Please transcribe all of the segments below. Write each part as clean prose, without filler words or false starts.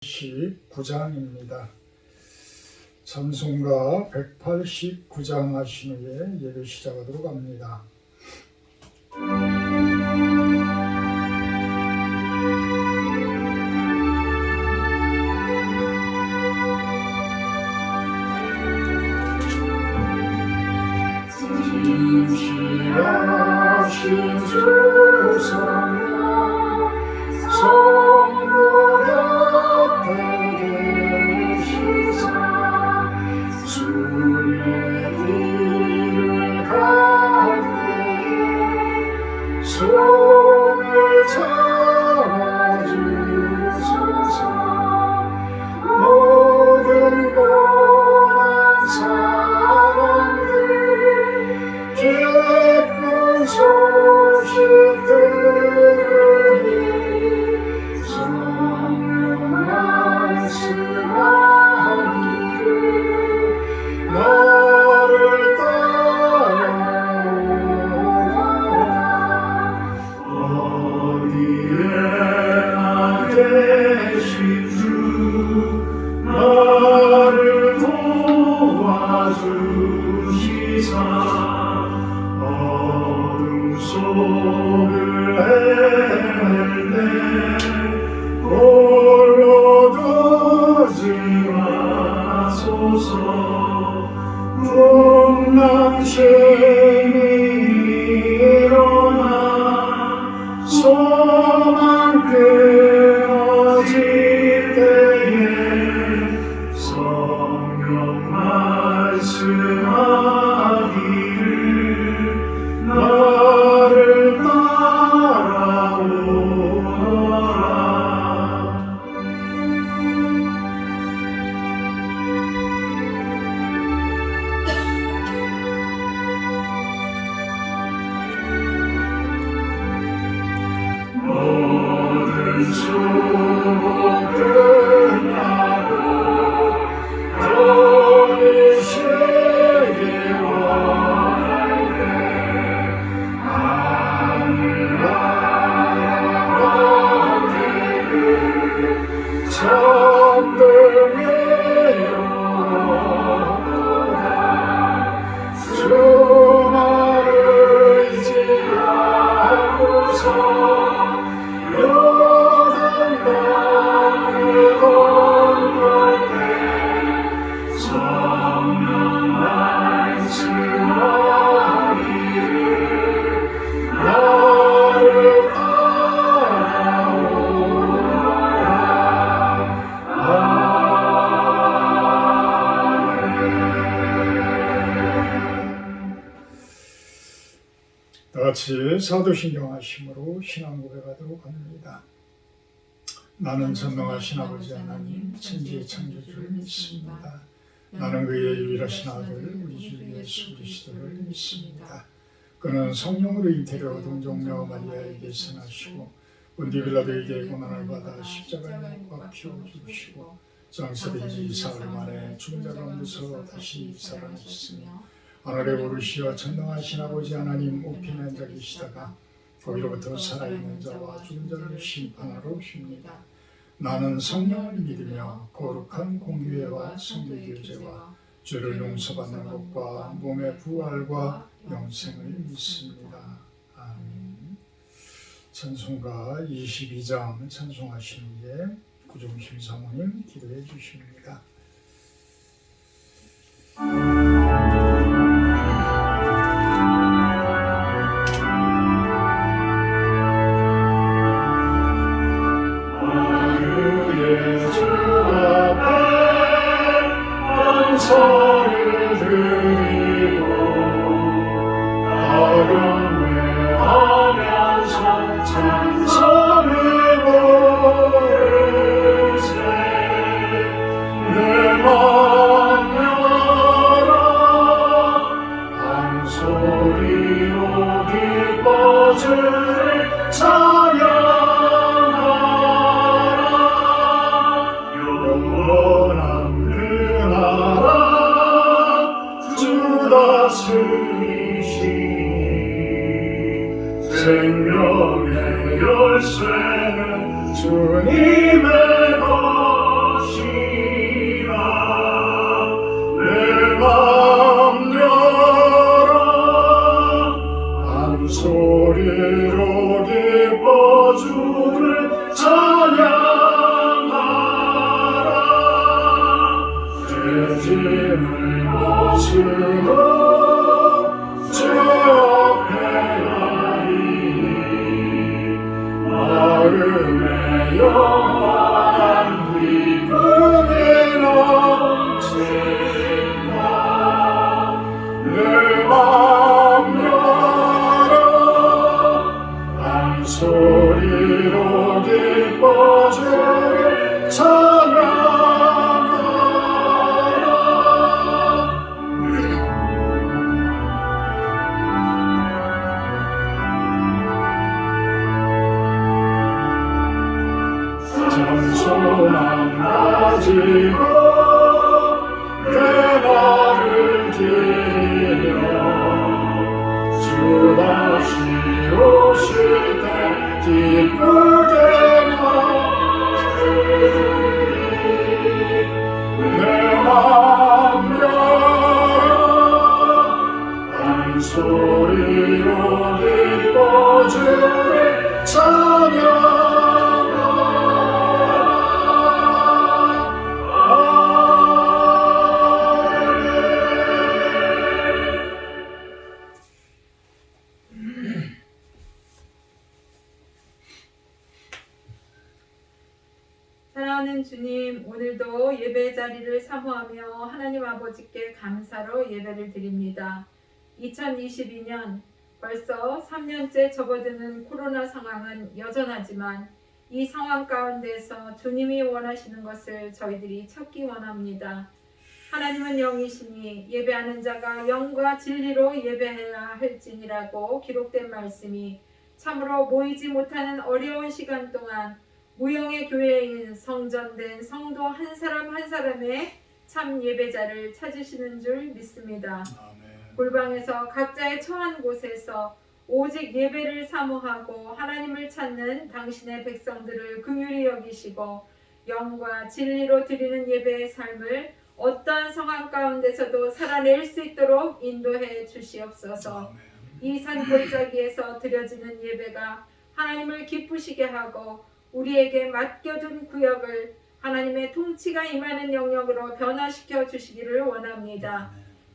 189장입니다. 찬송가 189장 하신 후에 예배 시작하도록 합니다. 진실하신 주 성령 성부 곁에 계시사 순례길을 갈 때에 손을 잡아주소서. 모든 고난 사람들 기쁜 소식 들으니 성령 말씀하기를 너를 따라오라. 어디에나 계신 주 나를 도와주시사 어둠 속을 헤맬 때 홀로 두지 마소서. 풍랑심이 일어나 소망 끊어질 때에 성령 말씀하기를 나를 따라오너라. 모든 수고 끝나고 너희 세계 원할 때 하늘나라 되길 천등에 오도다. 주만을 의지하고서 요단강을 건널 때 성령 말씀하기를 나를 다같이 사도신경 하심으로 신앙 고백하도록 합니다. 나는 전능하신 아버지 하나님 천지의 창조주를 믿습니다. 나는 그의 유일하신 아들 우리 주 예수 그리스도를 믿습니다. 그는 성령으로 잉태되어 동정녀 마리아에게 나시고 본디 빌라도에게 고난을 받아 십자가에 못 박혀 죽으시고 장사된 지 사흘 만에 죽은 자 가운데서 다시 살아나셨으며 하늘에 오르시어 전능하신 아버지 하나님 우편에 앉아 계시다가 거기로부터 살아있는 자와 죽은 자를 심판하러 오십니다. 나는 성령을 믿으며 거룩한 공교회와 성도교제와 죄를 용서받는 것과 몸의 부활과 영생을 믿습니다. 아멘. 찬송가 22장 찬송하신 후에 구종심 사모님 기도해 주십니다. 소리를 드리고 경배하면서 찬송을 부르세. 내 맘 열어 한 소리로 기뻐 주를 찬양하라. 영원한 그 나라 주 다스리시니 생명의 열쇠는 주님의 것 가지고 대나를 기리며 주 다시 오실 때 기쁘게 내 맘 열어 한 소리로 기뻐 주를 찬양하라. 사랑하는 주님, 오늘도 예배 자리를 사모하며 하나님 아버지께 감사로 예배를 드립니다. 2022년 벌써 3년째 접어드는 코로나 상황은 여전하지만 이 상황 가운데서 주님이 원하시는 것을 저희들이 찾기 원합니다. 하나님은 영이시니 예배하는 자가 영과 진리로 예배해야 할지니라고 기록된 말씀이 참으로 모이지 못하는 어려운 시간 동안 무형의 교회인 성전된 성도 한 사람 한 사람의 참 예배자를 찾으시는 줄 믿습니다. 아멘. 골방에서 각자의 처한 곳에서 오직 예배를 사모하고 하나님을 찾는 당신의 백성들을 긍휼히 여기시고 영과 진리로 드리는 예배의 삶을 어떠한 상황 가운데서도 살아낼 수 있도록 인도해 주시옵소서. 아멘. 이 산골짜기에서 드려지는 예배가 하나님을 기쁘시게 하고 우리에게 맡겨둔 구역을 하나님의 통치가 임하는 영역으로 변화시켜 주시기를 원합니다.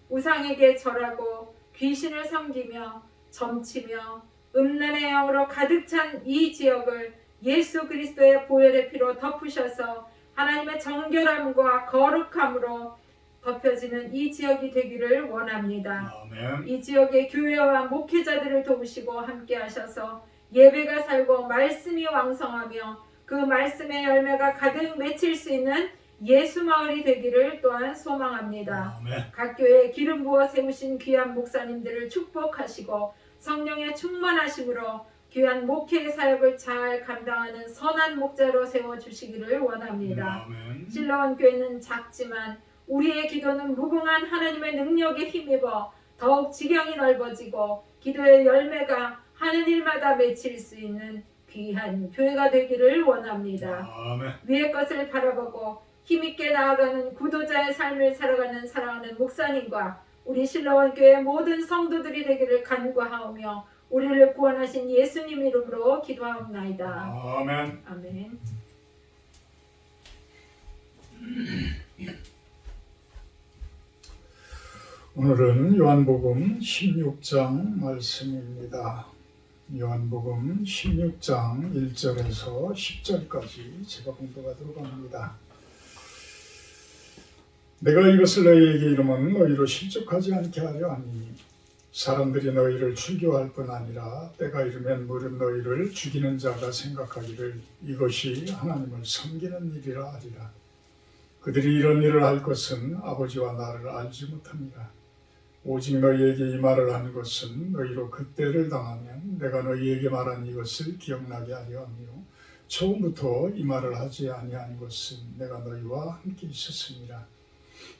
우상에게 절하고 귀신을 섬기며 점치며 음란의 영으로 가득 찬 이 지역을 예수 그리스도의 보혈의 피로 덮으셔서 하나님의 정결함과 거룩함으로 덮여지는 이 지역이 되기를 원합니다. 아멘. 이 지역의 교회와 목회자들을 도우시고 함께 하셔서 예배가 살고 말씀이 왕성하며 그 말씀의 열매가 가득 맺힐 수 있는 예수 마을이 되기를 또한 소망합니다. 아멘. 각 교회에 기름 부어 세우신 귀한 목사님들을 축복하시고 성령의 충만하심으로 귀한 목회의 사역을 잘 감당하는 선한 목자로 세워주시기를 원합니다. 아멘. 실로원 교회는 작지만 우리의 기도는 무궁한 하나님의 능력에 힘입어 더욱 지경이 넓어지고 기도의 열매가 하는 일마다 맺힐 수 있는 귀한 교회가 되기를 원합니다. 아멘. 위의 것을 바라보고 힘있게 나아가는 구도자의 삶을 살아가는 사랑하는 목사님과 우리 실로원 교회 모든 성도들이 되기를 간구하오며 우리를 구원하신 예수님 이름으로 기도하옵나이다. 아멘. 아멘. 오늘은 요한복음 16장 말씀입니다. 요한복음 16장 1절에서 10절까지 제가 공독하도록 합니다. 내가 이것을 너희에게 이르면 너희로 실족하지 않게 하려 하니 사람들이 너희를 출교할 뿐 아니라 때가 이르면 무릇 너희를 죽이는 자가 생각하기를 이것이 하나님을 섬기는 일이라 하리라. 그들이 이런 일을 할 것은 아버지와 나를 알지 못합니다. 오직 너희에게 이 말을 하는 것은 너희로 그때를 당하면 내가 너희에게 말한 이것을 기억나게 하려 하며 처음부터 이 말을 하지 아니한 것은 내가 너희와 함께 있었습니다.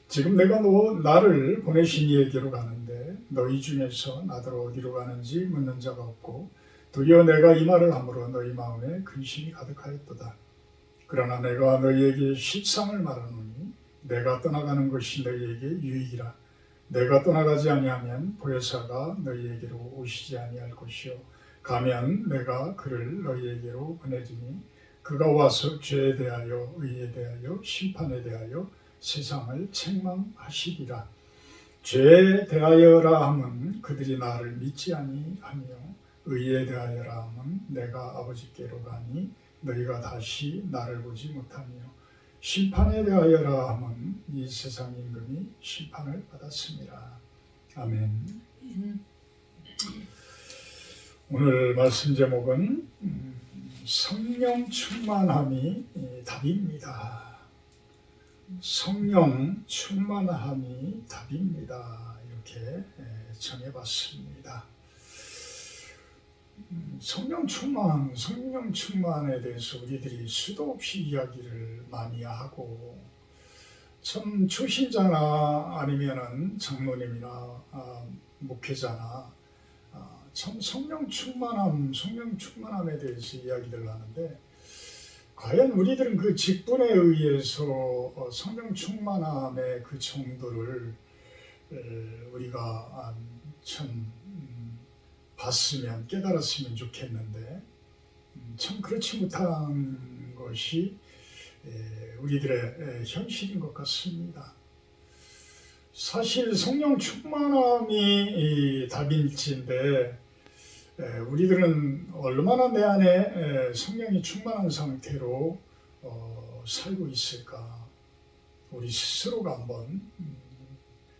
지금 내가 나를 보내신 이에게로 가는데 너희 중에서 나더러 어디로 가는지 묻는 자가 없고 도리어 내가 이 말을 함으로 너희 마음에 근심이 가득하였도다. 그러나 내가 너희에게 실상을 말하노니 내가 떠나가는 것이 너희에게 유익이라. 내가 떠나가지 아니하면 보혜사가 너희에게로 오시지 아니할 것이요 가면 내가 그를 너희에게로 보내주니 그가 와서 죄에 대하여 의에 대하여 심판에 대하여 세상을 책망하시리라. 죄에 대하여라 함은 그들이 나를 믿지 아니하며 의에 대하여라 함은 내가 아버지께로 가니 너희가 다시 나를 보지 못하며 심판에 대하여라 함은 이 세상 임금이 심판을 받았습니다. 아멘. 오늘 말씀 제목은 성령 충만함이 답입니다. 성령 충만함이 답입니다. 이렇게 정해봤습니다. 성령 충만에 대해서 우리들이 수도 없이 이야기를 많이 하고, 참 초신자나 아니면은 장로님이나 목회자나 참 성령 충만함에 대해서 이야기를 하는데, 과연 우리들은 그 직분에 의해서 성령 충만함의 그 정도를 우리가 참 봤으면, 깨달았으면 좋겠는데, 참 그렇지 못한 것이 우리들의 현실인 것 같습니다. 사실 성령 충만함이 답일지인데, 우리들은 얼마나 내 안에 성령이 충만한 상태로 살고 있을까, 우리 스스로가 한번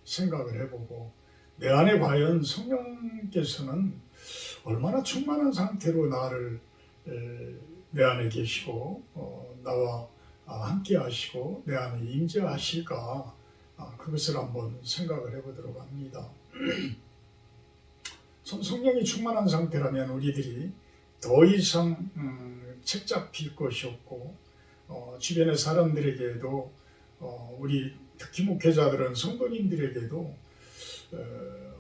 생각을 해보고, 내 안에 과연 성령께서는 얼마나 충만한 상태로 내 안에 계시고 나와 함께 하시고 내 안에 임재하실까, 그것을 한번 생각을 해보도록 합니다. 성령이 충만한 상태라면 우리들이 더 이상 책 잡힐 것이 없고, 주변의 사람들에게도, 우리 특히 목회자들은 성도님들에게도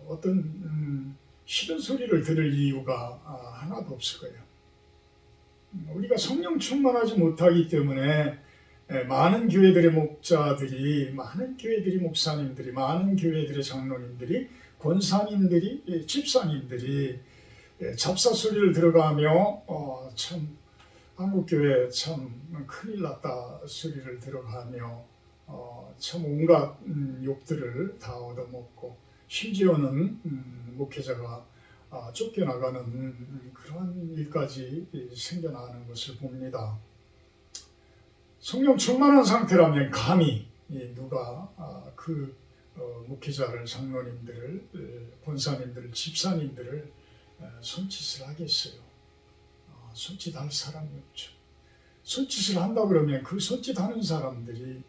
어떤 싫은 소리를 들을 이유가 하나도 없을 거예요. 우리가 성령 충만하지 못하기 때문에 많은 교회들의 목자들이, 많은 교회들의 목사님들이, 많은 교회들의 장로님들이, 권사님들이, 집사님들이 잡사 소리를 들어가며 참 한국교회 참 큰일 났다 소리를 들어가며 참 온갖 욕들을 다 얻어먹고, 심지어는 목회자가 쫓겨나가는 그런 일까지 생겨나는 것을 봅니다. 성령 충만한 상태라면 감히 누가 그 목회자를, 장로님들을, 권사님들을, 집사님들을 손짓을 하겠어요? 손짓할 사람이 없죠. 손짓을 한다 그러면 그 손짓하는 사람들이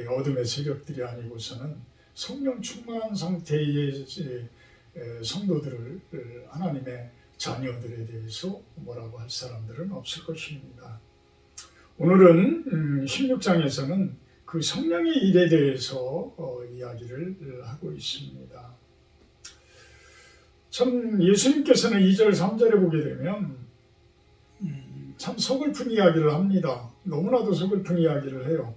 어둠의 세력들이 아니고서는 성령 충만한 상태의 성도들을, 하나님의 자녀들에 대해서 뭐라고 할 사람들은 없을 것입니다. 오늘은 16장에서는 그 성령의 일에 대해서 이야기를 하고 있습니다. 참 예수님께서는 2절 3절에 보게 되면 참 서글픈 이야기를 합니다. 너무나도 서글픈 이야기를 해요.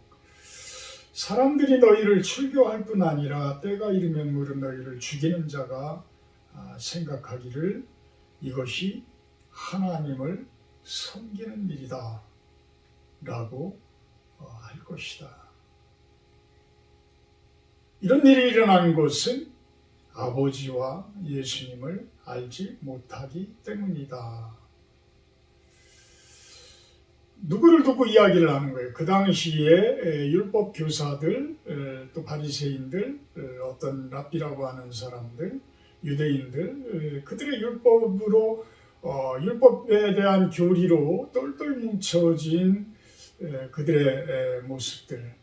사람들이 너희를 출교할 뿐 아니라 때가 이르면 물은 너희를 죽이는 자가 생각하기를 이것이 하나님을 섬기는 일이다 라고 할 것이다. 이런 일이 일어난 것은 아버지와 예수님을 알지 못하기 때문이다. 누구를 두고 이야기를 하는 거예요? 그 당시에 율법 교사들, 또 바리새인들, 어떤 랍비라고 하는 사람들, 유대인들, 그들의 율법으로 율법에 대한 교리로 똘똘 뭉쳐진 그들의 모습들.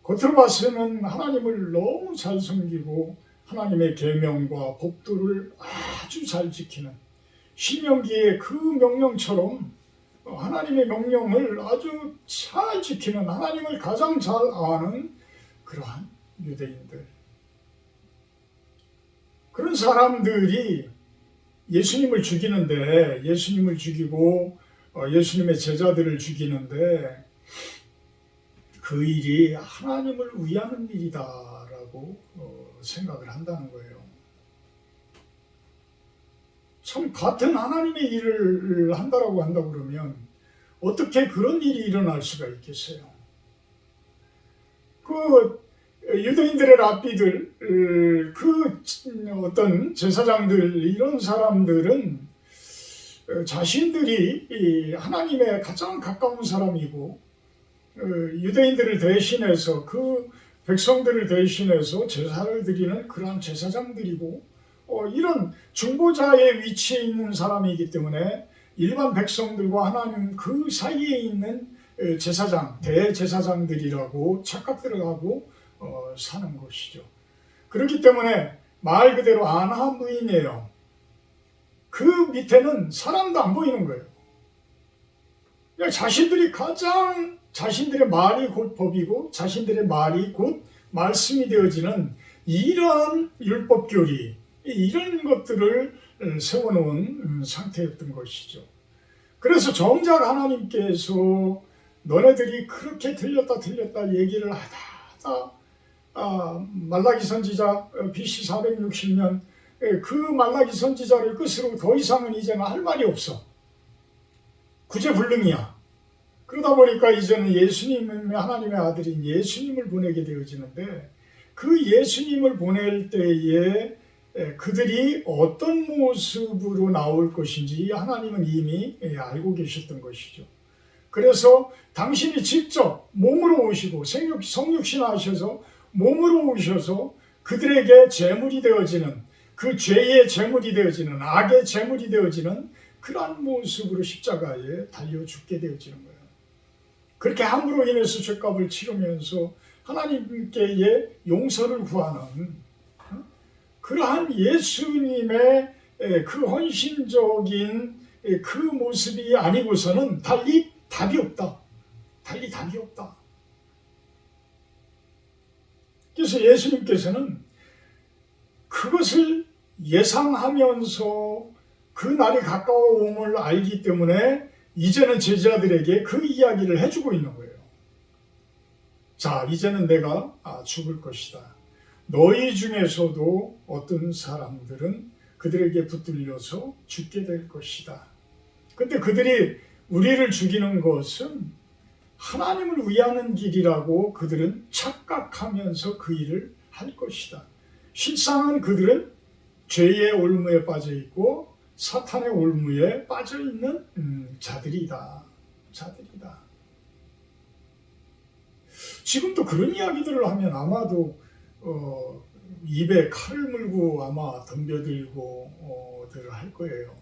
겉으로 봐서는 하나님을 너무 잘 섬기고 하나님의 계명과 법도를 아주 잘 지키는, 신명기의 그 명령처럼 하나님의 명령을 아주 잘 지키는, 하나님을 가장 잘 아는 그러한 유대인들. 그런 사람들이 예수님을 죽이는데, 예수님을 죽이고 예수님의 제자들을 죽이는데 그 일이 하나님을 위하는 일이다라고 생각을 한다는 거예요. 참 같은 하나님의 일을 한다라고 한다고 그러면 어떻게 그런 일이 일어날 수가 있겠어요? 그 유대인들의 랍비들, 그 어떤 제사장들, 이런 사람들은 자신들이 하나님의 가장 가까운 사람이고 유대인들을 대신해서, 그 백성들을 대신해서 제사를 드리는 그러한 제사장들이고 이런 중보자의 위치에 있는 사람이기 때문에 일반 백성들과 하나님 그 사이에 있는 제사장, 대제사장들이라고 착각들을 하고 사는 것이죠. 그렇기 때문에 말 그대로 안하무인이에요. 그 밑에는 사람도 안 보이는 거예요. 그냥 자신들이 가장 자신들의 말이 곧 법이고 자신들의 말이 곧 말씀이 되어지는 이런 율법교리, 이런 것들을 세워놓은 상태였던 것이죠. 그래서 정작 하나님께서 너네들이 그렇게 들렸다 얘기를 하다 말라기 선지자 BC 460년 그 말라기 선지자를 끝으로 더 이상은 이제는 할 말이 없어. 구제불능이야. 그러다 보니까 이제는 예수님의 하나님의 아들인 예수님을 보내게 되어지는데 그 예수님을 보낼 때에 그들이 어떤 모습으로 나올 것인지 하나님은 이미 알고 계셨던 것이죠. 그래서 당신이 직접 몸으로 오시고 성육신하셔서 몸으로 오셔서 그들에게 제물이 되어지는 그 죄의 제물이 되어지는 악의 제물이 되어지는 그러한 모습으로 십자가에 달려 죽게 되어지는 거예요. 그렇게 함으로 인해서 죄값을 치르면서 하나님께의 용서를 구하는 그러한 예수님의 그 헌신적인 그 모습이 아니고서는 달리 답이 없다. 그래서 예수님께서는 그것을 예상하면서 그 날이 가까워옴을 알기 때문에 이제는 제자들에게 그 이야기를 해주고 있는 거예요. 자, 이제는 내가 죽을 것이다. 너희 중에서도 어떤 사람들은 그들에게 붙들려서 죽게 될 것이다. 근데 그들이 우리를 죽이는 것은 하나님을 위하는 길이라고 그들은 착각하면서 그 일을 할 것이다. 실상은 그들은 죄의 올무에 빠져 있고 사탄의 올무에 빠져 있는 자들이다. 지금도 그런 이야기들을 하면 아마도 입에 칼을 물고 아마 덤벼들고 할 거예요.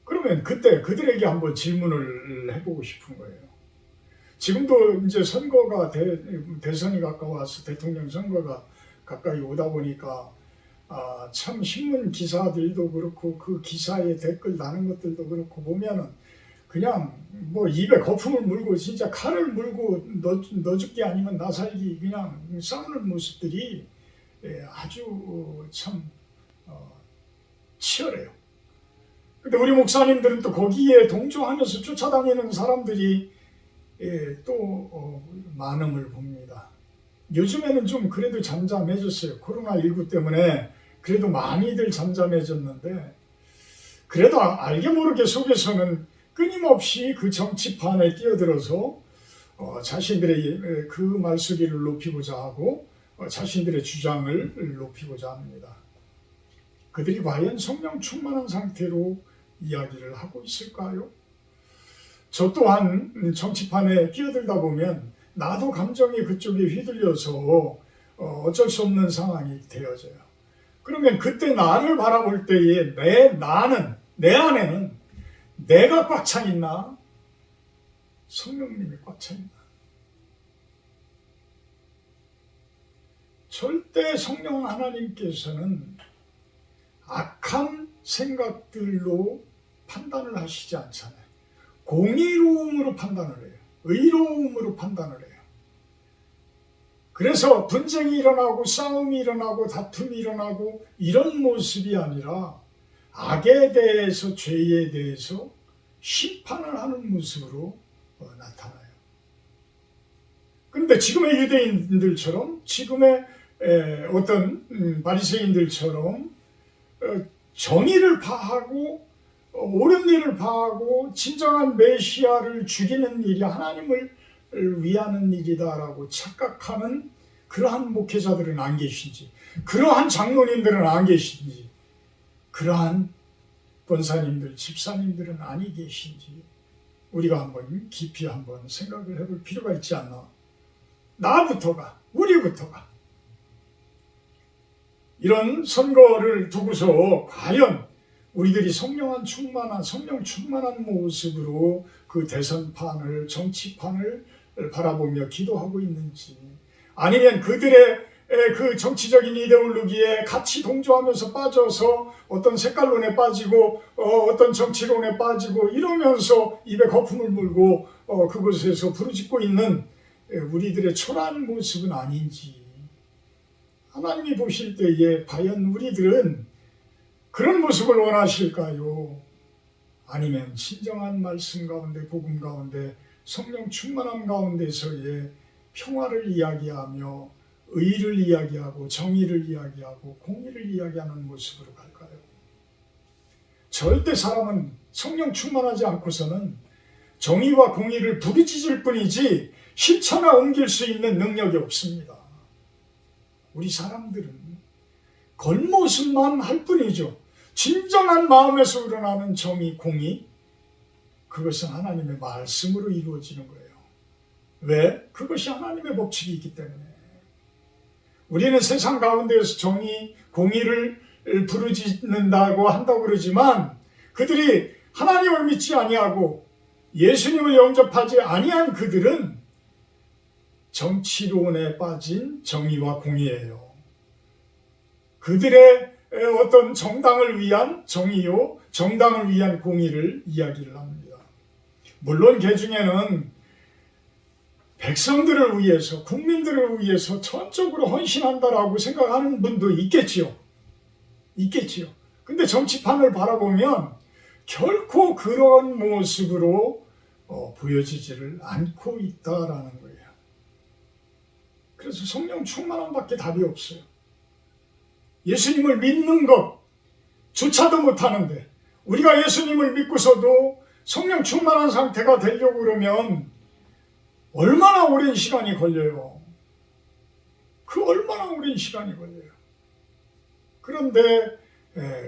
그러면 그때 그들에게 한번 질문을 해보고 싶은 거예요. 지금도 이제 선거가 대선이 가까워서 대통령 선거가 가까이 오다 보니까 참 신문 기사들도 그렇고 그 기사에 댓글 다는 것들도 그렇고 보면은 그냥 뭐 입에 거품을 물고 진짜 칼을 물고 너 죽기 아니면 나 살기 그냥 싸우는 모습들이 아주 참 치열해요. 근데 우리 목사님들은 또 거기에 동조하면서 쫓아다니는 사람들이 또 많음을 봅니다. 요즘에는 좀 그래도 잠잠해졌어요. 코로나19 때문에 그래도 많이들 잠잠해졌는데 그래도 알게 모르게 속에서는 끊임없이 그 정치판에 끼어들어서 자신들의 그 말소리를 높이고자 하고 자신들의 주장을 높이고자 합니다. 그들이 과연 성령 충만한 상태로 이야기를 하고 있을까요? 저 또한 정치판에 끼어들다 보면 나도 감정이 그쪽에 휘둘려서 어쩔 수 없는 상황이 되어져요. 그러면 그때 나를 바라볼 때에 내 안에는 내가 꽉 차 있나? 성령님이 꽉 차 있나? 절대 성령 하나님께서는 악한 생각들로 판단을 하시지 않잖아요. 공의로움으로 판단을 해요. 의로움으로 판단을 해요. 그래서 분쟁이 일어나고 싸움이 일어나고 다툼이 일어나고 이런 모습이 아니라 악에 대해서 죄에 대해서 심판을 하는 모습으로 나타나요. 그런데 지금의 유대인들처럼 지금의 어떤 바리새인들처럼 정의를 파하고 옳은 일을 파하고 진정한 메시아를 죽이는 일이 하나님을 위하는 일이다라고 착각하는 그러한 목회자들은 안 계신지, 그러한 장로님들은 안 계신지, 그러한 권사님들, 집사님들은 아니 계신지 우리가 한번 깊이 한번 생각을 해볼 필요가 있지 않나. 나부터가, 우리부터가 이런 선거를 두고서 과연 우리들이 성령 충만한 모습으로 그 대선판을, 정치판을 바라보며 기도하고 있는지, 아니면 그들의 그 정치적인 이데올로기에 같이 동조하면서 빠져서 어떤 색깔론에 빠지고 어떤 정치론에 빠지고 이러면서 입에 거품을 물고 그곳에서 부르짖고 있는 우리들의 초라한 모습은 아닌지, 하나님이 보실 때에 과연 우리들은 그런 모습을 원하실까요? 아니면 진정한 말씀 가운데, 복음 가운데, 성령 충만함 가운데서의 평화를 이야기하며 의를 이야기하고 정의를 이야기하고 공의를 이야기하는 모습으로 갈까요? 절대 사람은 성령 충만하지 않고서는 정의와 공의를 부르짖을 뿐이지 실천에 옮길 수 있는 능력이 없습니다. 우리 사람들은 겉모습만 할 뿐이죠. 진정한 마음에서 우러나는 정의, 공의, 그것은 하나님의 말씀으로 이루어지는 거예요. 왜? 그것이 하나님의 법칙이기 때문에. 우리는 세상 가운데에서 정의, 공의를 부르짖는다고 한다고 그러지만 그들이 하나님을 믿지 아니하고 예수님을 영접하지 아니한 그들은 정치론에 빠진 정의와 공의예요. 그들의 어떤 정당을 위한 정의요, 정당을 위한 공의를 이야기를 합니다. 물론 그 중에는 백성들을 위해서, 국민들을 위해서 전적으로 헌신한다라고 생각하는 분도 있겠지요. 근데 정치판을 바라보면 결코 그런 모습으로 보여지지를 않고 있다라는 거예요. 그래서 성령 충만함밖에 답이 없어요. 예수님을 믿는 것조차도 못하는데 우리가 예수님을 믿고서도 성령 충만한 상태가 되려고 그러면 얼마나 오랜 시간이 걸려요. 그 얼마나 오랜 시간이 걸려요. 그런데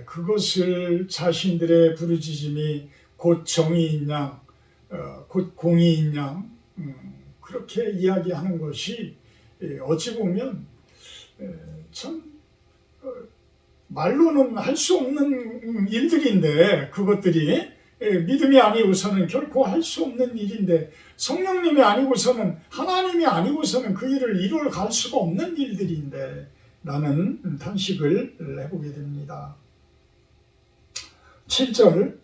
그것을 자신들의 부르짖음이 곧 정의인 양, 곧 공의인 양, 그렇게 이야기하는 것이 어찌 보면 참 말로는 할 수 없는 일들인데, 그것들이 믿음이 아니고서는 결코 할 수 없는 일인데, 성령님이 아니고서는, 하나님이 아니고서는 그 일을 이루어 갈 수가 없는 일들인데 라는 탄식을 해보게 됩니다. 7절,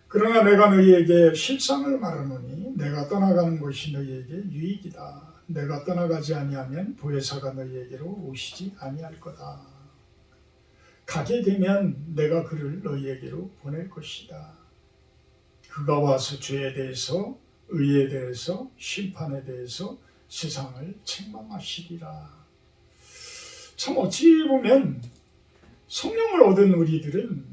그러나 내가 너희에게 실상을 말하노니 내가 떠나가는 것이 너희에게 유익이다. 내가 떠나가지 아니하면 보혜사가 너희에게로 오시지 아니할 거다. 가게 되면 내가 그를 너희에게로 보낼 것이다. 그가 와서 죄에 대해서, 의에 대해서, 심판에 대해서 세상을 책망하시리라. 참 어찌 보면 성령을 얻은 우리들은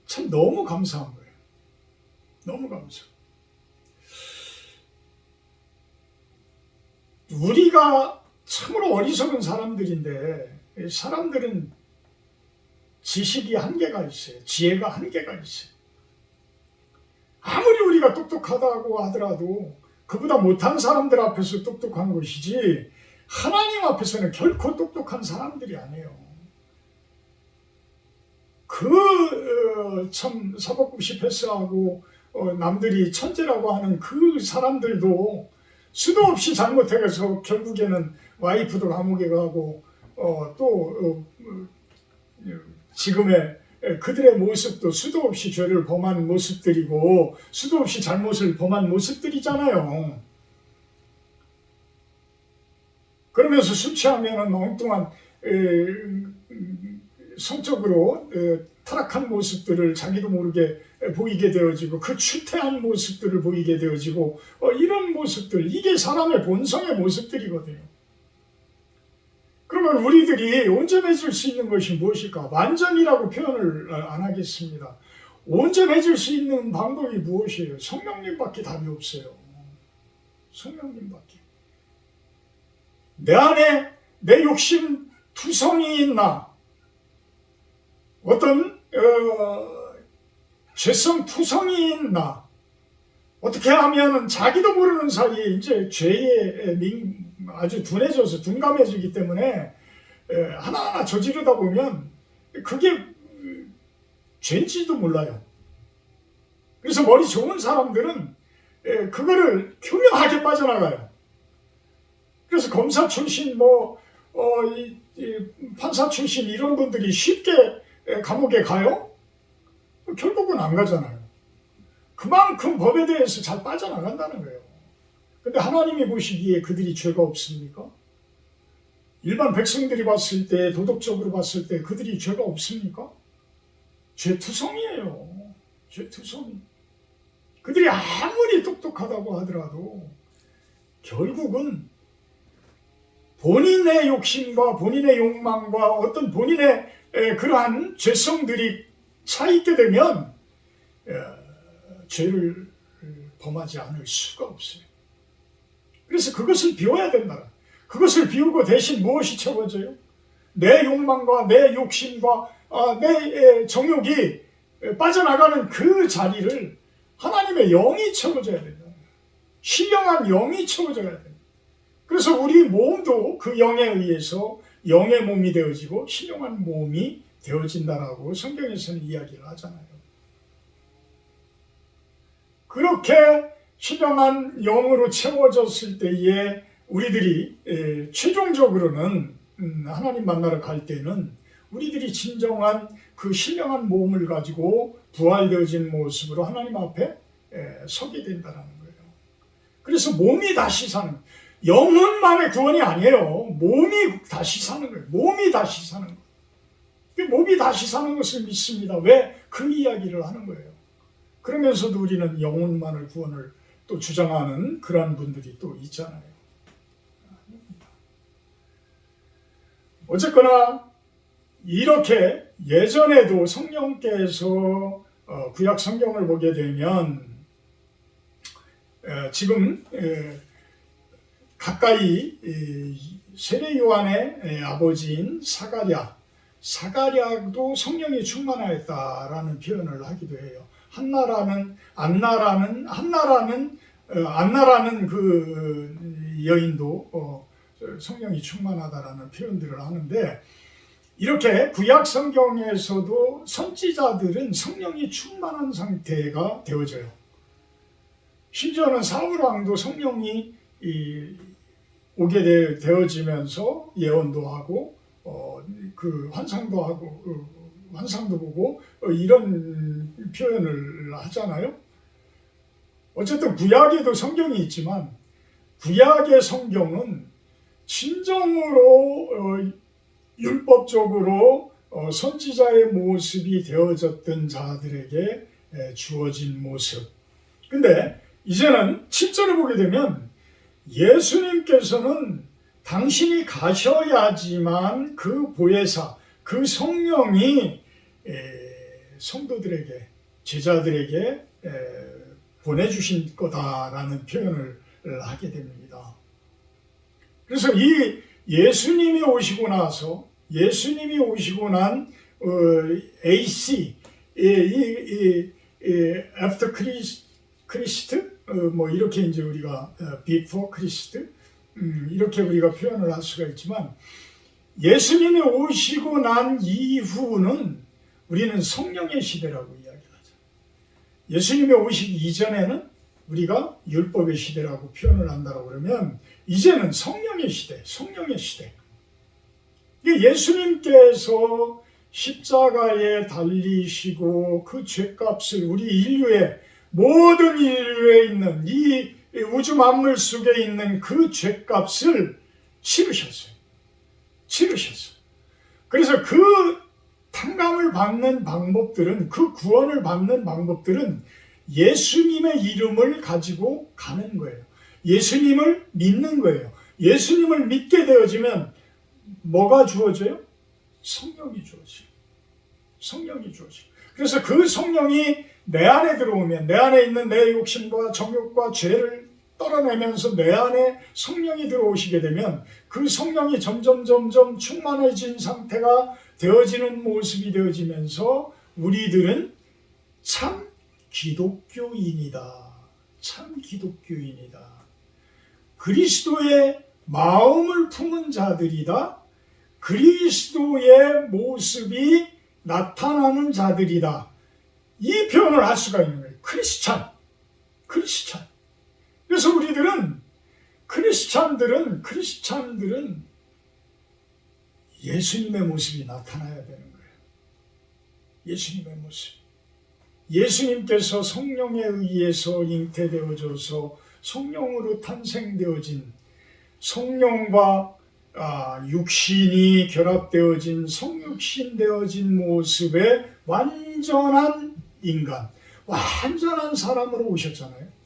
참 너무 감사한 거예요. 너무 감사. 우리가 참으로 어리석은 사람들인데, 사람들은 지식이 한계가 있어요. 지혜가 한계가 있어요. 아무리 우리가 똑똑하다고 하더라도 그보다 못한 사람들 앞에서 똑똑한 것이지 하나님 앞에서는 결코 똑똑한 사람들이 아니에요. 참 사법고시 패스하고 남들이 천재라고 하는 그 사람들도 수도 없이 잘못해서 결국에는 와이프도 감옥에 가고 또 지금의 그들의 모습도 수도 없이 죄를 범한 모습들이고 수도 없이 잘못을 범한 모습들이잖아요. 그러면서 술 취하면 엉뚱한 성적으로 타락한 모습들을 자기도 모르게 보이게 되어지고 그 추태한 모습들을 보이게 되어지고 이런 모습들, 이게 사람의 본성의 모습들이거든요. 그러면 우리들이 온전해질 수 있는 것이 무엇일까? 완전이라고 표현을 안 하겠습니다. 온전해질 수 있는 방법이 무엇이에요? 성령님밖에 답이 없어요. 성령님밖에. 내 안에 내 욕심 투성이 있나? 어떤 죄성 투성이 있나? 어떻게 하면 자기도 모르는 사이에 이제 죄에 아주 둔해져서 둔감해지기 때문에 하나하나 저지르다 보면 그게 죄인지도 몰라요. 그래서 머리 좋은 사람들은 그거를 교묘하게 빠져나가요. 그래서 검사 출신 판사 출신 이런 분들이 쉽게 감옥에 가요? 결국은 안 가잖아요. 그만큼 법에 대해서 잘 빠져나간다는 거예요. 근데 하나님이 보시기에 그들이 죄가 없습니까? 일반 백성들이 봤을 때, 도덕적으로 봤을 때 그들이 죄가 없습니까? 죄투성이에요. 죄투성이. 그들이 아무리 똑똑하다고 하더라도 결국은 본인의 욕심과 본인의 욕망과 어떤 본인의 그러한 죄성들이 차있게 되면 죄를 범하지 않을 수가 없어요. 그래서 그것을 비워야 된다. 그것을 비우고 대신 무엇이 채워져요? 내 욕망과 내 욕심과 내 정욕이 빠져나가는 그 자리를 하나님의 영이 채워줘야 된다. 신령한 영이 채워줘야 된다. 그래서 우리 몸도 그 영에 의해서 영의 몸이 되어지고 신령한 몸이 되어진다라고 성경에서는 이야기를 하잖아요. 그렇게 신령한 영으로 채워졌을 때에 우리들이 최종적으로는 하나님 만나러 갈 때는 우리들이 진정한 그 신령한 몸을 가지고 부활되어진 모습으로 하나님 앞에 서게 된다는 거예요. 그래서 몸이 다시 사는, 영혼만의 구원이 아니에요. 몸이 다시 사는 거예요. 몸이 다시 사는 거예요. 몸이 다시 사는 것을 믿습니다. 왜? 그 이야기를 하는 거예요. 그러면서도 우리는 영혼만을 구원을 또 주장하는 그런 분들이 또 있잖아요. 어쨌거나 이렇게 예전에도 성령께서 구약 성경을 보게 되면 지금 가까이 세례 요한의 아버지인 사가랴도 성령이 충만하였다라는 표현을 하기도 해요. 안나라는 그 여인도 성령이 충만하다라는 표현들을 하는데, 이렇게 구약 성경에서도 선지자들은 성령이 충만한 상태가 되어져요. 심지어는 사울 왕도 성령이 오게 되어지면서 예언도 하고 그 환상도 하고 환상도 보고 이런 표현을 하잖아요. 어쨌든 구약에도 성경이 있지만 구약의 성경은 진정으로 율법적으로 선지자의 모습이 되어졌던 자들에게 주어진 모습. 근데 이제는 7절을 보게 되면 예수님께서는 당신이 가셔야지만 그 보혜사, 그 성령이 성도들에게, 제자들에게 보내주신 거다라는 표현을 하게 됩니다. 그래서 이 예수님이 오시고 난 AC, after Christ, 뭐 이렇게 이제 우리가 before Christ, 이렇게 우리가 표현을 할 수가 있지만, 예수님이 오시고 난 이후는 우리는 성령의 시대라고 이야기를 하죠. 예수님이 오시기 이전에는 우리가 율법의 시대라고 표현을 한다고 그러면, 이제는 성령의 시대, 성령의 시대. 예수님께서 십자가에 달리시고 그 죄값을 우리 인류의, 모든 인류에 있는 이 우주 만물 속에 있는 그 죄값을 치르셨어요. 그래서 그 탕감을 받는 방법들은, 그 구원을 받는 방법들은 예수님의 이름을 가지고 가는 거예요. 예수님을 믿는 거예요. 예수님을 믿게 되어지면 뭐가 주어져요? 성령이 주어져요. 성령이 주어져요. 그래서 그 성령이 내 안에 들어오면, 내 안에 있는 내 욕심과 정욕과 죄를 떨어내면서 내 안에 성령이 들어오시게 되면, 그 성령이 점점 충만해진 상태가 되어지는 모습이 되어지면서 우리들은 참 기독교인이다. 참 기독교인이다. 그리스도의 마음을 품은 자들이다. 그리스도의 모습이 나타나는 자들이다. 이 표현을 할 수가 있는 거예요. 크리스찬. 그래서 우리들은 크리스찬들은 예수님의 모습이 나타나야 되는 거예요. 예수님의 모습. 예수님께서 성령에 의해서 잉태되어져서 성령으로 탄생되어진, 성령과 육신이 결합되어진, 성육신 되어진 모습의 완전한 인간, 완전한 사람으로 오셨잖아요.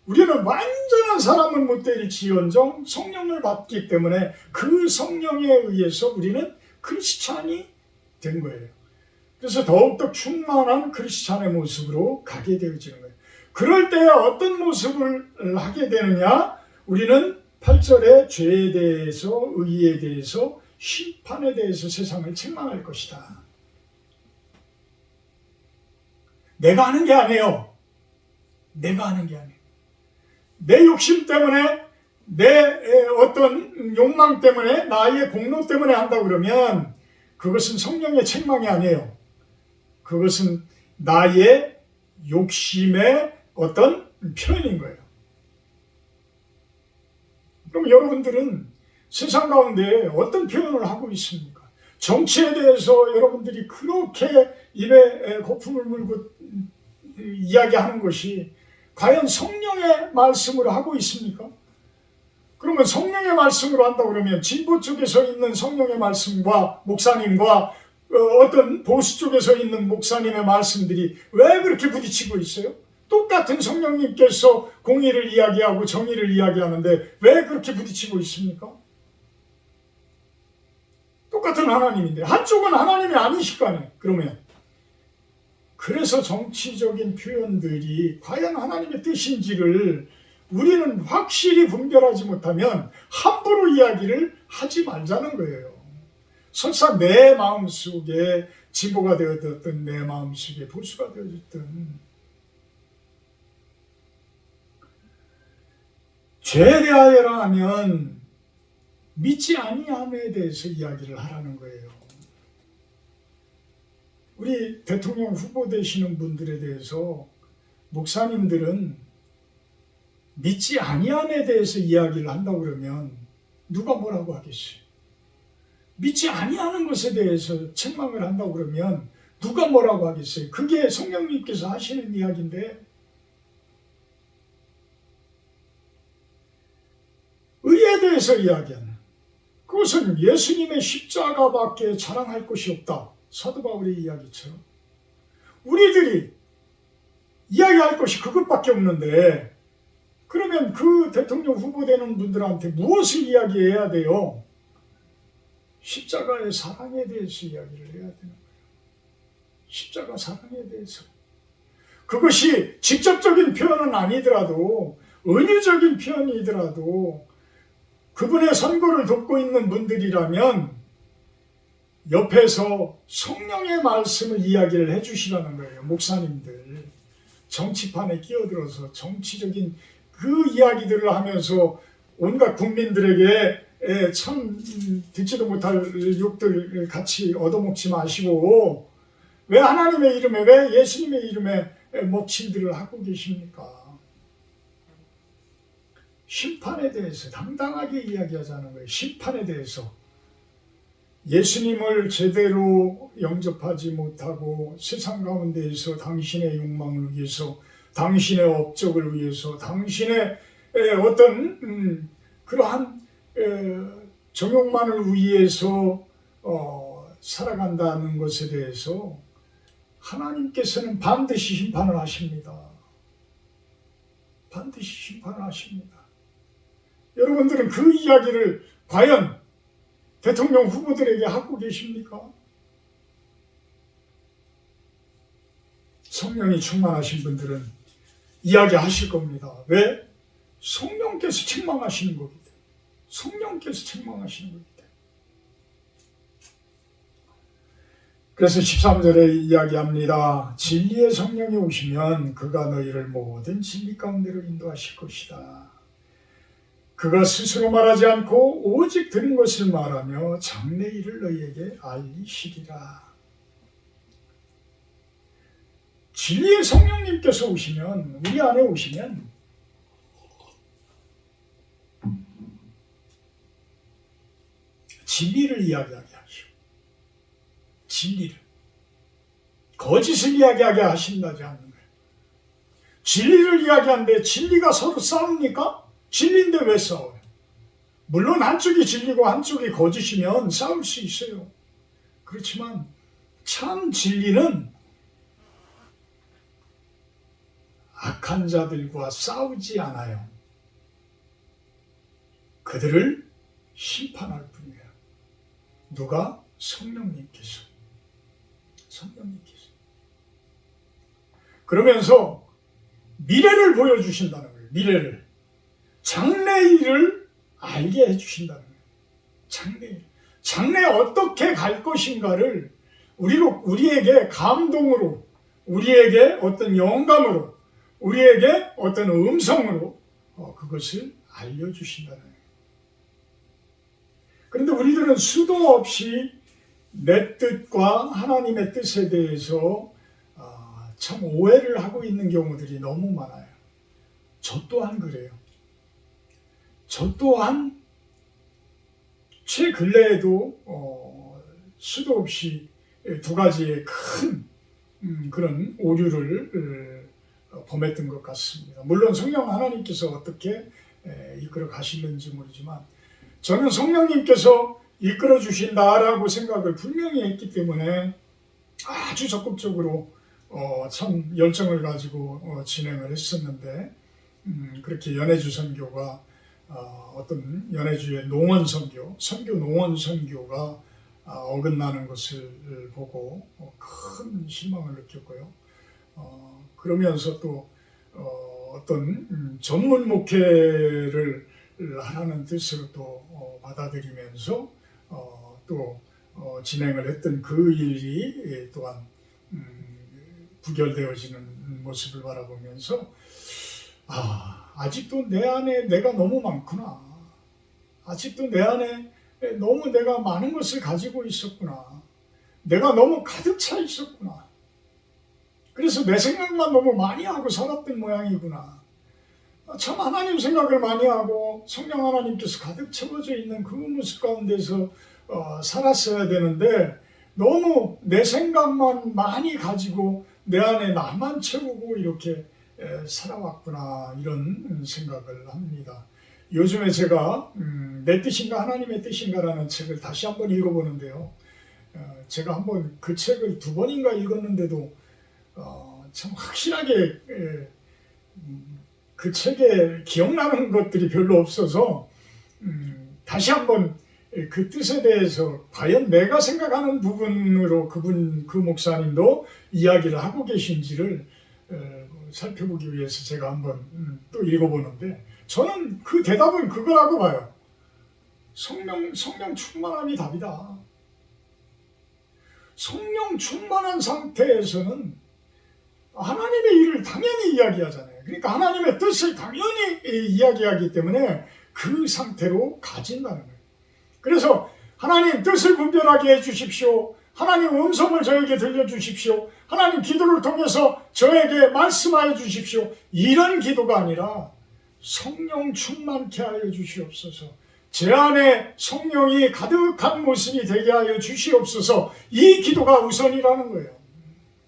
우리는 완전한 사람은 못 될지언정 성령을 받기 때문에 그 성령에 의해서 우리는 크리스찬이 된 거예요. 그래서 더욱더 충만한 크리스찬의 모습으로 가게 되어지는 거예요. 그럴 때 어떤 모습을 하게 되느냐? 우리는 8절에 죄에 대해서, 의에 대해서, 심판에 대해서 세상을 책망할 것이다. 내가 하는 게 아니에요. 내가 하는 게 아니에요. 내 욕심 때문에, 내 어떤 욕망 때문에, 나의 공로 때문에 한다고 그러면 그것은 성령의 책망이 아니에요. 그것은 나의 욕심의 어떤 표현인 거예요. 그럼 여러분들은 세상 가운데 어떤 표현을 하고 있습니까? 정치에 대해서 여러분들이 그렇게 입에 거품을 물고 이야기하는 것이 과연 성령의 말씀으로 하고 있습니까? 그러면 성령의 말씀으로 한다고 그러면 진보 쪽에서 있는 성령의 말씀과 목사님과 어떤 보수 쪽에서 있는 목사님의 말씀들이 왜 그렇게 부딪히고 있어요? 똑같은 성령님께서 공의를 이야기하고 정의를 이야기하는데 왜 그렇게 부딪히고 있습니까? 똑같은 하나님인데 한쪽은 하나님이 아니실 거 아니에요. 그러면 그래서 정치적인 표현들이 과연 하나님의 뜻인지를 우리는 확실히 분별하지 못하면 함부로 이야기를 하지 말자는 거예요. 설사 내 마음속에 진보가 되어졌든 내 마음속에 보수가 되어졌든 죄에 대하여라 하면 믿지 아니함에 대해서 이야기를 하라는 거예요. 우리 대통령 후보 되시는 분들에 대해서 목사님들은 믿지 아니함에 대해서 이야기를 한다고 그러면 누가 뭐라고 하겠어요? 믿지 아니하는 것에 대해서 책망을 한다고 그러면 누가 뭐라고 하겠어요? 그게 성령님께서 하시는 이야기인데 의에 대해서 이야기하는 그것은 예수님의 십자가밖에 자랑할 것이 없다. 사도 바울의 이야기처럼 우리들이 이야기할 것이 그것밖에 없는데 그러면 그 대통령 후보 되는 분들한테 무엇을 이야기해야 돼요? 십자가의 사랑에 대해서 이야기를 해야 되는 거예요. 십자가 사랑에 대해서. 그것이 직접적인 표현은 아니더라도 은유적인 표현이더라도 그분의 선고를 돕고 있는 분들이라면 옆에서 성령의 말씀을 이야기를 해주시라는 거예요. 목사님들 정치판에 끼어들어서 정치적인 그 이야기들을 하면서 온갖 국민들에게 참 듣지도 못할 욕들 같이 얻어먹지 마시고 왜 하나님의 이름에 왜 예수님의 이름에 먹칠들을 하고 계십니까? 심판에 대해서 당당하게 이야기하자는 거예요. 심판에 대해서 예수님을 제대로 영접하지 못하고 세상 가운데에서 당신의 욕망을 위해서 당신의 업적을 위해서 당신의 어떤 그러한 정욕만을 위해서 살아간다는 것에 대해서 하나님께서는 반드시 심판을 하십니다. 반드시 심판을 하십니다. 여러분들은 그 이야기를 과연 대통령 후보들에게 하고 계십니까? 성령이 충만하신 분들은 이야기하실 겁니다. 왜? 성령께서 책망하시는 거기 때문에. 성령께서 책망하시는 거기 때문에. 그래서 13절에 이야기합니다. 진리의 성령이 오시면 그가 너희를 모든 진리 가운데로 인도하실 것이다. 그가 스스로 말하지 않고 오직 들은 것을 말하며 장래 일을 너희에게 알리시리라. 진리의 성령님께서 오시면 우리 안에 오시면 진리를 이야기하게 하시오. 진리를. 거짓을 이야기하게 하신다지 않는 거예요. 진리를 이야기하는데 진리가 서로 싸웁니까? 진리인데 왜 싸워요? 물론 한쪽이 진리고 한쪽이 거짓이면 싸울 수 있어요. 그렇지만 참 진리는 악한 자들과 싸우지 않아요. 그들을 심판할 뿐이에요. 누가? 성령님께서. 그러면서 미래를 보여주신다는 거예요. 미래를. 장래일을 알게 해주신다는 거예요. 장래일. 장래에 어떻게 갈 것인가를 우리에게 감동으로, 우리에게 어떤 영감으로, 우리에게 어떤 음성으로 그것을 알려주신다는 거예요. 그런데 우리들은 수도 없이 내 뜻과 하나님의 뜻에 대해서 참 오해를 하고 있는 경우들이 너무 많아요. 저 또한 그래요. 저 또한 최근래에도 수도 없이 두 가지의 큰 그런 오류를 범했던 것 같습니다. 물론 성령 하나님께서 어떻게 이끌어 가시는지 모르지만 저는 성령님께서 이끌어 주신다라고 생각을 분명히 했기 때문에 아주 적극적으로 참 열정을 가지고 진행을 했었는데 그렇게 연해주 선교가 어떤 연해주의 농원 선교, 농원 선교가 어긋나는 것을 보고 큰 실망을 느꼈고요. 그러면서 또 어떤 전문 목회를 하라는 뜻으로 또 받아들이면서 또 진행을 했던 그 일이 또한 부결되어지는 모습을 바라보면서 아직도 내 안에 내가 너무 많구나. 아직도 내 안에 너무 내가 많은 것을 가지고 있었구나. 내가 너무 가득 차 있었구나. 그래서 내 생각만 너무 많이 하고 살았던 모양이구나. 참 하나님 생각을 많이 하고 성령 하나님께서 가득 채워져 있는 그 모습 가운데서 살았어야 되는데 너무 내 생각만 많이 가지고 내 안에 나만 채우고 이렇게 살아왔구나 이런 생각을 합니다. 요즘에 제가 내 뜻인가 하나님의 뜻인가라는 책을 다시 한번 읽어보는데요. 제가 한번 그 책을 2번인가 읽었는데도 참 확실하게 그 책에 기억나는 것들이 별로 없어서 다시 한번 그 뜻에 대해서 과연 내가 생각하는 부분으로 그 목사님도 이야기를 하고 계신지를 살펴보기 위해서 제가 한번 또 읽어보는데 저는 그 대답은 그거라고 봐요. 성령 충만함이 답이다. 성령 충만한 상태에서는 하나님의 일을 당연히 이야기하잖아요. 그러니까 하나님의 뜻을 당연히 이야기하기 때문에 그 상태로 가진다는 거예요. 그래서 하나님 뜻을 분별하게 해주십시오. 하나님 음성을 저에게 들려주십시오. 하나님 기도를 통해서 저에게 말씀하여 주십시오. 이런 기도가 아니라 성령 충만케 하여 주시옵소서. 제 안에 성령이 가득한 모습이 되게 하여 주시옵소서. 이 기도가 우선이라는 거예요.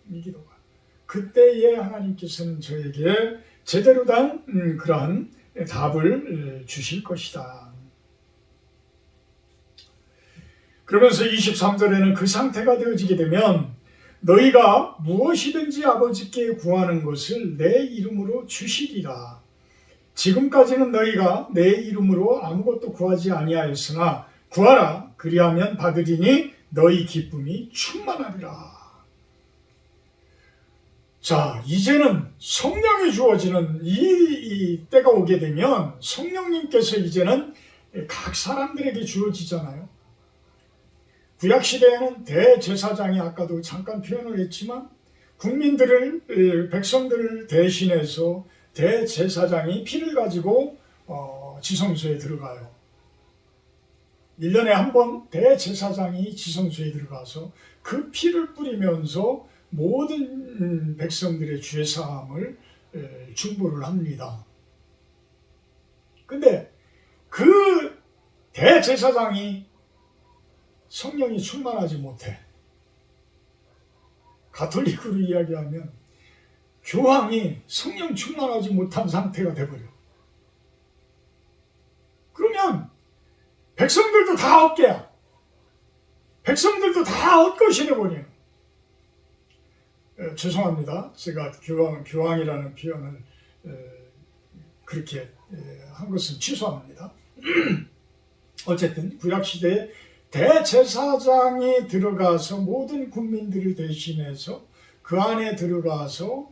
이 기도가. 그때에 하나님께서는 저에게 제대로 된 그러한 답을 주실 것이다. 그러면서 23절에는 그 상태가 되어지게 되면 너희가 무엇이든지 아버지께 구하는 것을 내 이름으로 주시리라. 지금까지는 너희가 내 이름으로 아무것도 구하지 아니하였으나 구하라. 그리하면 받으리니 너희 기쁨이 충만하리라. 자, 이제는 성령이 주어지는 이 때가 오게 되면 성령님께서 이제는 각 사람들에게 주어지잖아요. 구약시대에는 대제사장이 아까도 잠깐 표현을 했지만 백성들을 대신해서 대제사장이 피를 가지고 지성소에 들어가요. 1년에 한 번 대제사장이 지성소에 들어가서 그 피를 뿌리면서 모든 백성들의 죄사함을 중보를 합니다. 근데 그 대제사장이 성령이 충만하지 못해. 가톨릭으로 이야기하면 교황이 성령 충만하지 못한 상태가 돼버려. 그러면 백성들도 다 헛개야. 백성들도 다 헛것이 돼버려요. 죄송합니다. 제가 교황이라는 표현을 그렇게 한 것은 취소합니다. 어쨌든 구약시대에 대제사장이 들어가서 모든 국민들을 대신해서 그 안에 들어가서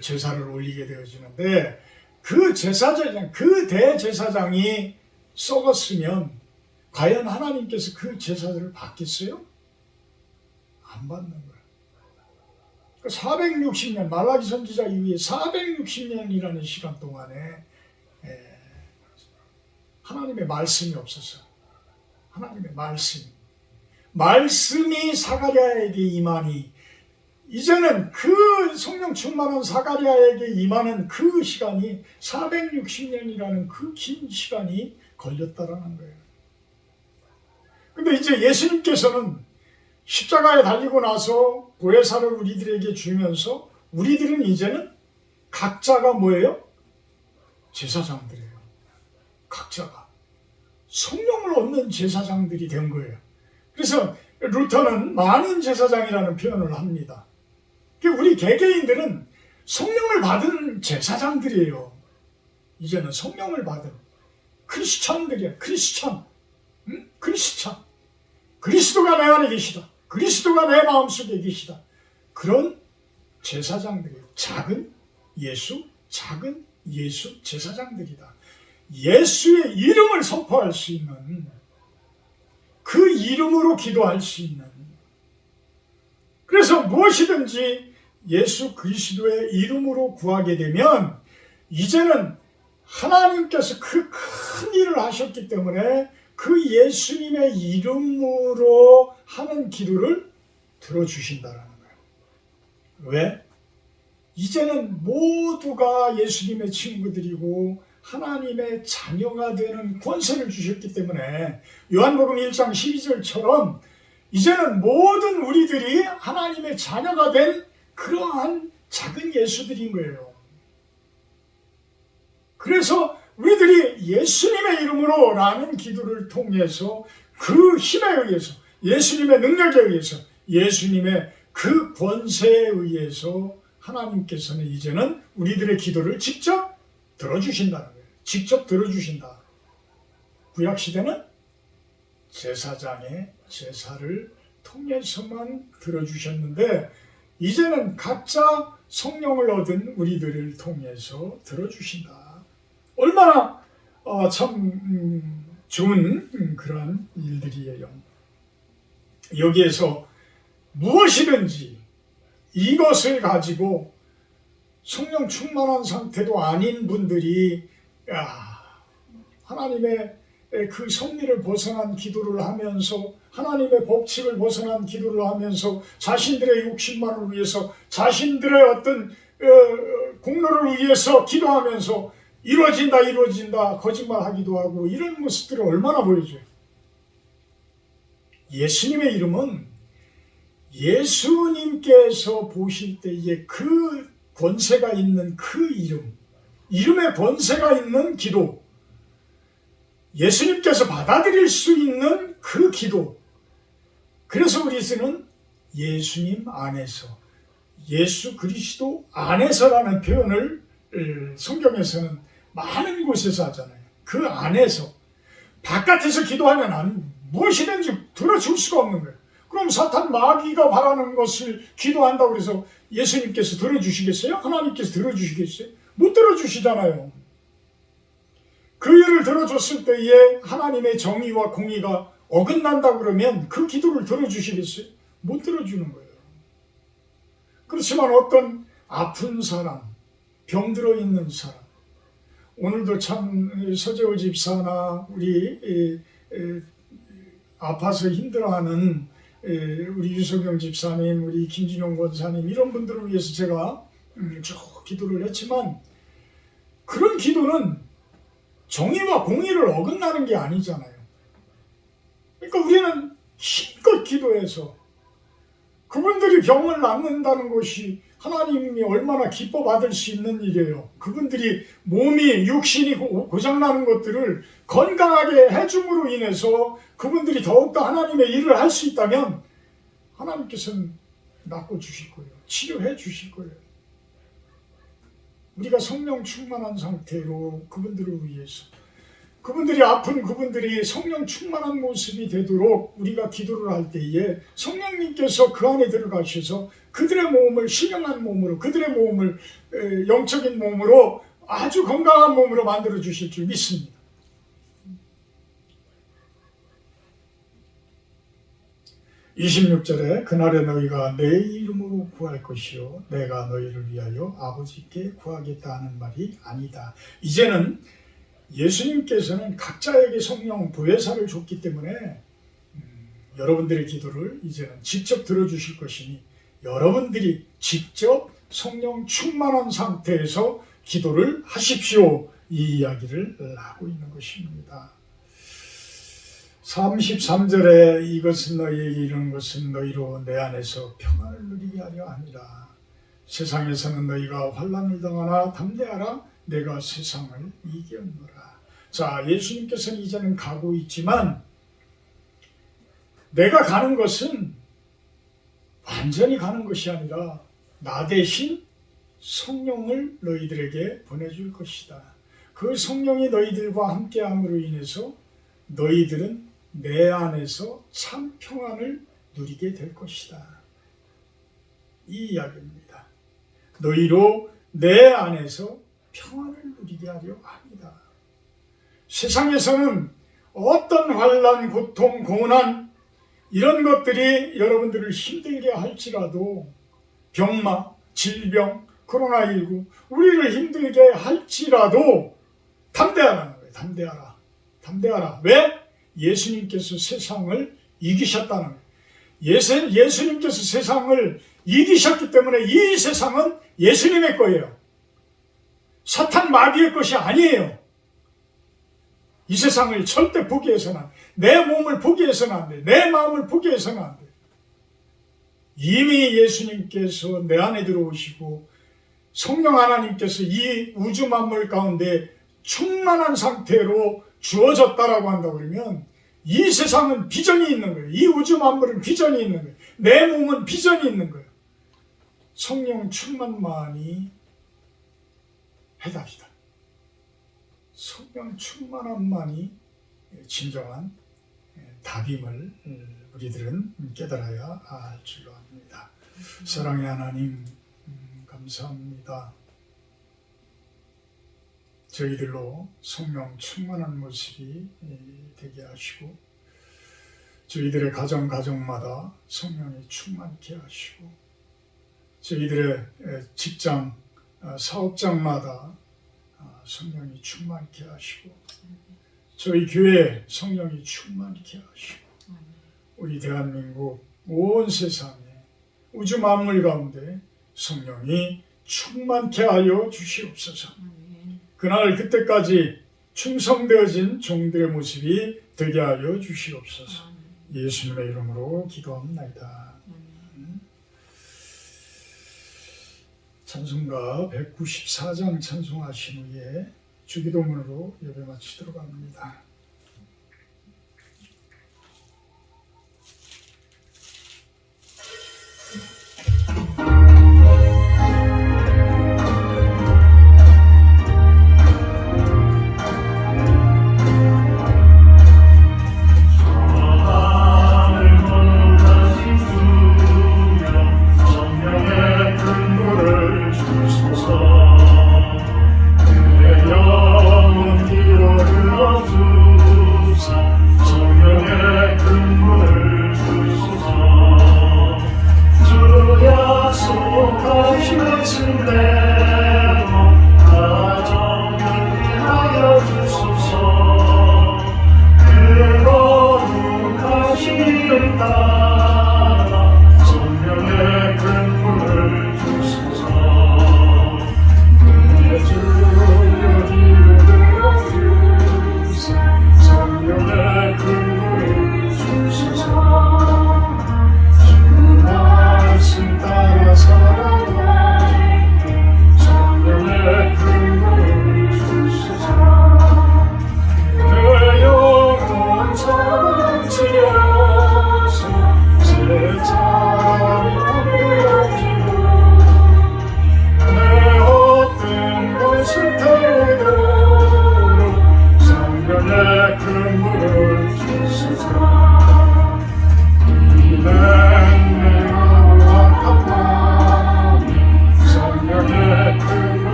제사를 올리게 되어지는데 그 대제사장이 썩었으면 과연 하나님께서 그 제사들을 받겠어요? 안 받는 거예요. 460년, 말라기 선지자 이후에 460년이라는 시간 동안에 하나님의 말씀이 없었어요. 하나님의 말씀이 사가랴에게 임하니 이제는 그 성령 충만한 사가랴에게 임하는 그 시간이 460년이라는 그 긴 시간이 걸렸다라는 거예요. 근데 이제 예수님께서는 십자가에 달리고 나서 보혜사를 우리들에게 주면서 우리들은 이제는 각자가 뭐예요? 제사장들이에요. 각자가 성령을 얻는 제사장들이 된 거예요. 그래서 루터는 만인 제사장이라는 표현을 합니다. 우리 개개인들은 성령을 받은 제사장들이에요. 이제는 성령을 받은 크리스찬들이에요. 크리스찬. 그리스도가 내 안에 계시다. 그리스도가 내 마음속에 계시다. 그런 제사장들이에요. 작은 예수 제사장들이다. 예수의 이름을 선포할 수 있는, 그 이름으로 기도할 수 있는, 그래서 무엇이든지 예수 그리스도의 이름으로 구하게 되면 이제는 하나님께서 그 큰 일을 하셨기 때문에 그 예수님의 이름으로 하는 기도를 들어주신다는 거예요. 왜? 이제는 모두가 예수님의 친구들이고 하나님의 자녀가 되는 권세를 주셨기 때문에 요한복음 1장 12절처럼 이제는 모든 우리들이 하나님의 자녀가 된 그러한 작은 예수들인 거예요. 그래서 우리들이 예수님의 이름으로 라는 기도를 통해서 그 힘에 의해서, 예수님의 능력에 의해서, 예수님의 그 권세에 의해서 하나님께서는 이제는 우리들의 기도를 직접 들어주신다는 거예요. 직접 들어주신다. 구약시대는 제사장의 제사를 통해서만 들어주셨는데 이제는 각자 성령을 얻은 우리들을 통해서 들어주신다. 얼마나 참 좋은 그런 일들이에요. 여기에서 무엇이든지 이것을 가지고 성령 충만한 상태도 아닌 분들이 하나님의 그 섭리를 벗어난 기도를 하면서 하나님의 법칙을 벗어난 기도를 하면서 자신들의 욕심만을 위해서 자신들의 어떤 공로를 위해서 기도하면서 이루어진다 거짓말하기도 하고 이런 모습들을 얼마나 보여줘요. 예수님의 이름은 예수님께서 보실 때에 그 권세가 있는 그 이름의 권세가 있는 기도, 예수님께서 받아들일 수 있는 그 기도. 그래서 우리는 예수님 안에서, 예수 그리스도 안에서라는 표현을 성경에서는 많은 곳에서 하잖아요. 그 안에서. 바깥에서 기도하면 무엇이든지 들어줄 수가 없는 거예요. 그럼 사탄 마귀가 바라는 것을 기도한다고 해서 예수님께서 들어주시겠어요? 하나님께서 들어주시겠어요? 못 들어주시잖아요. 그 일을 들어줬을 때에 하나님의 정의와 공의가 어긋난다 그러면 그 기도를 들어주시겠어요? 못 들어주는 거예요. 그렇지만 어떤 아픈 사람, 병들어 있는 사람, 오늘도 참 서재호 집사나 우리 아파서 힘들어하는 우리 유석영 집사님, 우리 김진용 권사님 이런 분들을 위해서 제가 쭉 기도를 했지만 그런 기도는 정의와 공의를 어긋나는 게 아니잖아요. 그러니까 우리는 힘껏 기도해서 그분들이 병을 낫는다는 것이 하나님이 얼마나 기뻐 받을 수 있는 일이에요. 그분들이 몸이 육신이 고장나는 것들을 건강하게 해줌으로 인해서 그분들이 더욱더 하나님의 일을 할 수 있다면 하나님께서는 낫고 주실 거예요. 치료해 주실 거예요. 우리가 성령 충만한 상태로 그분들을 위해서, 그분들이 아픈 그분들이 성령 충만한 모습이 되도록 우리가 기도를 할 때에 성령님께서 그 안에 들어가셔서 그들의 몸을 신령한 몸으로, 그들의 몸을 영적인 몸으로 아주 건강한 몸으로 만들어 주실 줄 믿습니다. (26절에) 그날에 너희가 내 이름으로 구할 것이요 내가 너희를 위하여 아버지께 구하겠다 하는 말이 아니다. 이제는 예수님께서는 각자에게 성령 보혜사를 줬기 때문에 여러분들의 기도를 이제는 직접 들어주실 것이니 여러분들이 직접 성령 충만한 상태에서 기도를 하십시오. 이 이야기를 하고 있는 것입니다. 33절에 이것은 너희에게 이르는 것은 너희로 내 안에서 평안을 누리게 하려 함이라. 세상에서는 너희가 환난을 당하나 담대하라. 내가 세상을 이겼노라. 자, 예수님께서는 이제는 가고 있지만 내가 가는 것은 완전히 가는 것이 아니라 나 대신 성령을 너희들에게 보내줄 것이다. 그 성령이 너희들과 함께함으로 인해서 너희들은 내 안에서 참 평안을 누리게 될 것이다. 이 이야기입니다. 너희로 내 안에서 평안을 누리게 하려 합니다. 세상에서는 어떤 환난, 고통, 고난 이런 것들이 여러분들을 힘들게 할지라도 병마, 질병, 코로나19 우리를 힘들게 할지라도 담대하라는 거예요. 담대하라. 담대하라. 왜? 예수님께서 세상을 이기셨다는 거예요. 예수님께서 세상을 이기셨기 때문에 이 세상은 예수님의 거예요. 사탄 마귀의 것이 아니에요. 이 세상을 절대 포기해서는 안 돼. 내 몸을 포기해서는 안 돼. 내 마음을 포기해서는 안 돼. 이미 예수님께서 내 안에 들어오시고 성령 하나님께서 이 우주 만물 가운데 충만한 상태로 주어졌다라고 한다 그러면 이 세상은 비전이 있는 거예요. 이 우주 만물은 비전이 있는 거예요. 내 몸은 비전이 있는 거예요. 성령 충만만이 해답이다. 성령 충만함만이 진정한 답임을 우리들은 깨달아야 할 줄로 압니다. 사랑의 하나님 감사합니다. 저희들로 성령 충만한 모습이 되게 하시고 저희들의 가정마다 성령이 충만케 하시고 저희들의 직장, 사업장마다 성령이 충만케 하시고 저희 교회에 성령이 충만케 하시고 우리 대한민국 온 세상에 우주 만물 가운데 성령이 충만케 하여 주시옵소서. 그날 그때까지 충성되어진 종들의 모습이 되게 하여 주시옵소서. 예수님의 이름으로 기도합니다. 찬송가 194장 찬송하신 후에 주기도문으로 예배 마치도록 합니다.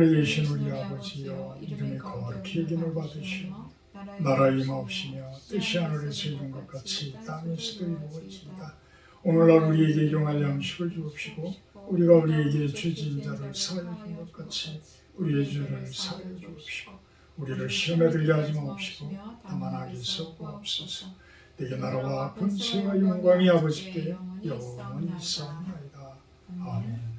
하늘에 계신 우리 아버지여 이름이 거룩히 여김을 받으시오 나라의 임하옵시며 뜻이 하늘에서 이룬 것 같이 땅에서도 이루어지이다. 오늘날 우리에게 일용할 양식을 주옵시고 우리가 우리에게 죄진 자를 사하여 준 것 같이 우리의 죄를 사하여 주옵시고 우리를 시험에 들게 하지 마옵시고 다만 악에서 구하옵소서. 내게 나라와 권세와 영광이 아버지께 영원히 있사옵나이다. 아멘.